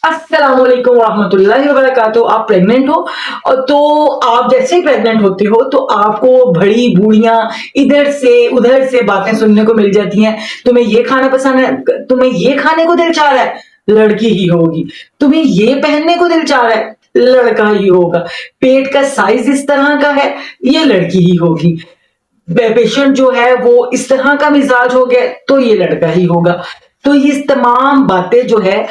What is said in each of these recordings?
अस्सलामुअलैकुम रहमतुल्लाहि व बरकातुहू। आप प्रेग्नेंट हो और तो आप जैसे ही प्रेग्नेंट होते हो तो आपको बड़ी बूढ़ियां इधर से उधर से बातें सुनने को मिल जाती हैं। तुम्हें ये खाना पसंद है, तुम्हें ये खाने को दिल चाह रहा है, लड़की ही होगी। तुम्हें ये पहनने को दिल चाह रहा है, लड़का ही होगा। पेट का साइज इस तरह का है, ये लड़की ही होगी। पेशेंट जो है वो इस तरह का मिजाज हो गया तो ये लड़का ही होगा। तो ये तमाम बातें जो है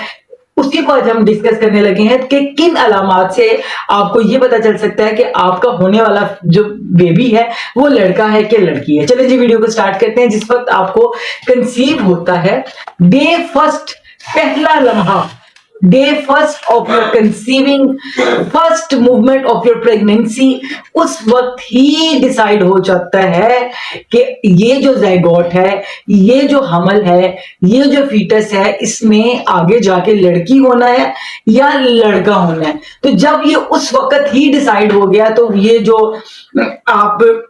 उसी को आज हम डिस्कस करने लगे हैं कि किन अलामात से आपको ये पता चल सकता है कि आपका होने वाला जो बेबी है वो लड़का है कि लड़की है। चलिए जी वीडियो को स्टार्ट करते हैं। जिस वक्त आपको कंसीव होता है, डे फर्स्ट, पहला लम्हा, day first of your conceiving, first movement of your pregnancy, उस वक्त ही डिसाइड हो जाता है कि ये जो ज़ायगोट है, ये जो हमल है, ये जो फीटस है, इसमें आगे जाके लड़की होना है या लड़का होना है। तो जब ये उस वक्त ही डिसाइड हो गया तो ये जो आप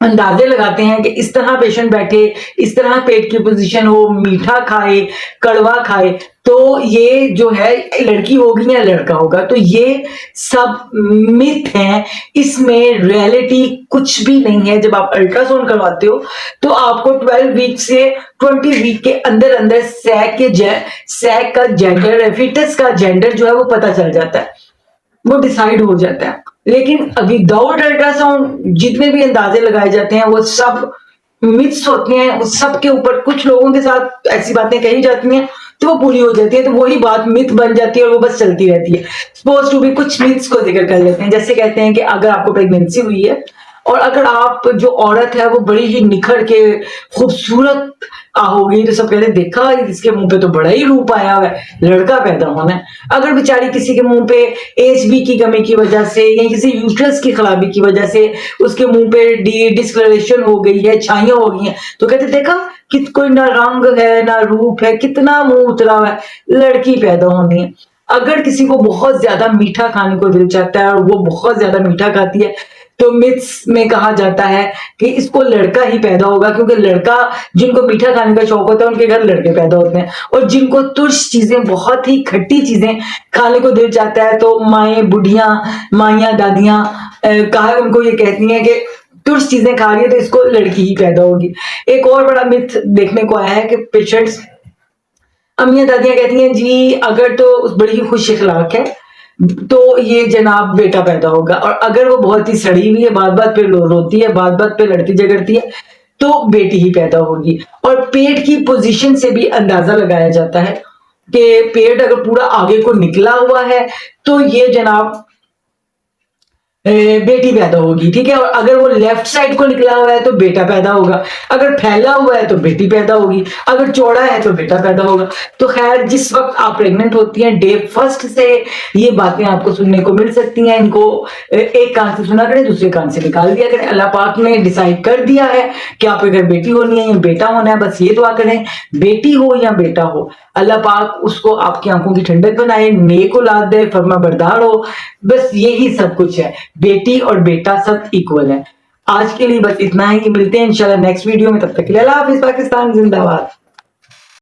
अंदाजे लगाते हैं कि इस तरह पेशेंट बैठे, इस तरह पेट की पोजीशन हो, मीठा खाए, कड़वा खाए, तो ये जो है लड़की होगी या लड़का होगा। तो ये सब मिथ हैं, इसमें रियलिटी कुछ भी नहीं है। जब आप अल्ट्रासाउंड करवाते हो तो आपको 12 वीक से 20 वीक के अंदर अंदर सैक का जेंडर, फीटस का जेंडर जो है वो पता चल जाता है, वो डिसाइड हो जाता है। लेकिन विदाउट अल्ट्रासाउंड जितने भी अंदाजे लगाए जाते हैं वो सब मिथ्स होते हैं। उस सब के ऊपर कुछ लोगों के साथ ऐसी बातें कही जाती हैं तो वो पूरी हो जाती है, तो वही बात मिथ बन जाती है और वो बस चलती रहती है। सपोज टू भी कुछ मिथ्स को जिक्र कर लेते हैं। जैसे कहते हैं कि अगर आपको प्रेगनेंसी हुई है और अगर आप जो औरत है वो बड़ी ही निखर के खूबसूरत होगी तो सब कहते हैं देखा इसके मुंह पे तो बड़ा ही रूप आया हुआ है, लड़का पैदा होना है। अगर बेचारी किसी के मुंह पे एचबी की कमी की वजह से या किसी यूट्रस की खराबी की वजह से उसके मुंह पे डिस्कलरेशन हो गई है, छाइयां हो गई हैं, तो कहते देखा कि कोई ना रंग है ना रूप है, कितना मुंह उतरा हुआ है, लड़की पैदा होनी है। अगर किसी को बहुत ज्यादा मीठा खाने को दिल चाहता है और वो बहुत ज्यादा मीठा खाती है तो मिथ्स में कहा जाता है कि इसको लड़का ही पैदा होगा, क्योंकि लड़का, जिनको मीठा खाने का शौक होता है उनके घर लड़के पैदा होते हैं। और जिनको तुर्श चीजें, बहुत ही खट्टी चीजें खाने को दिल चाहता है तो माएँ, बुढ़ियां, माइयां, दादियां कहा उनको ये कहती हैं कि तुर्श चीजें खा रही है तो इसको लड़की ही पैदा होगी। एक और बड़ा मिथ देखने को आया है कि पेशेंट्स, अम्मियां दादियां कहती हैं जी अगर तो उस बड़ी ही खुश इखलाक है तो ये जनाब बेटा पैदा होगा, और अगर वो बहुत ही सड़ी हुई है, बात बात पे रोती है, बात बात पे लड़ती झगड़ती है, तो बेटी ही पैदा होगी। और पेट की पोजीशन से भी अंदाजा लगाया जाता है कि पेट अगर पूरा आगे को निकला हुआ है तो ये जनाब बेटी पैदा होगी, ठीक है। और अगर वो लेफ्ट साइड को निकला हुआ है तो बेटा पैदा होगा, अगर फैला हुआ है तो बेटी पैदा होगी, अगर चौड़ा है तो बेटा पैदा होगा। तो खैर जिस वक्त आप प्रेग्नेंट होती हैं डे फर्स्ट से ये बातें आपको सुनने को मिल सकती हैं। इनको एक कान से सुना करें, दूसरे कान से निकाल दिया करें। अल्लाह पाक ने डिसाइड कर दिया है कि आपके घर बेटी होनी है या बेटा होना है, बस ये दुआ करें बेटी हो या बेटा हो, अल्लाह पाक उसको आपकी आंखों की ठंडक बनाए, नेक औलाद दे, फर्मा बरदार हो, बस यही सब कुछ है। बेटी और बेटा सब इक्वल है। आज के लिए बस इतना ही, मिलते हैं इंशाल्लाह नेक्स्ट वीडियो में, तब तक के लिए अल्लाह हाफिज। पाकिस्तान जिंदाबाद।